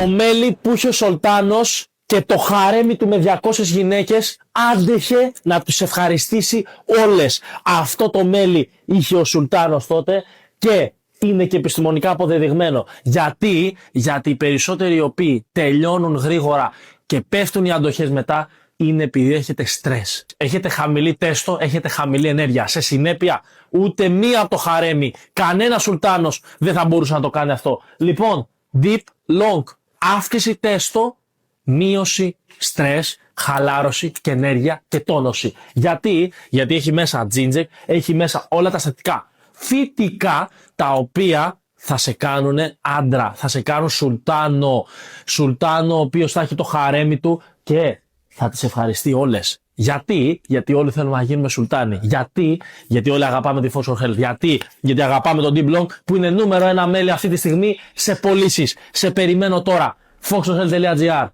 Το μέλι που είχε ο Σολτάνος και το χαρέμι του με 200 γυναίκες άντεχε να τους ευχαριστήσει όλες. Αυτό το μέλι είχε ο Σουλτάνος τότε και είναι και επιστημονικά αποδεδειγμένο. Γιατί οι περισσότεροι οι οποίοι τελειώνουν γρήγορα και πέφτουν οι αντοχές μετά είναι επειδή έχετε στρες. Έχετε χαμηλή τέστο, έχετε χαμηλή ενέργεια. Σε συνέπεια, ούτε μία από το χαρέμι, κανένα Σουλτάνος δεν θα μπορούσε να το κάνει αυτό. Λοιπόν, deep, long, αύξηση τέστο, μείωση στρες, χαλάρωση και ενέργεια και τόνωση. Γιατί έχει μέσα ginger, έχει μέσα όλα τα συστατικά φυτικά τα οποία θα σε κάνουν άντρα, θα σε κάνουν Σουλτάνο ο οποίος θα έχει το χαρέμι του και θα τις ευχαριστεί όλες. Γιατί όλοι θέλουμε να γίνουμε Σουλτάνοι. Γιατί όλοι αγαπάμε τη Fox Health. Γιατί αγαπάμε τον Deep Long που είναι νούμερο 1 μέλη αυτή τη στιγμή σε πωλήσεις. Σε περιμένω τώρα. foxhealth.gr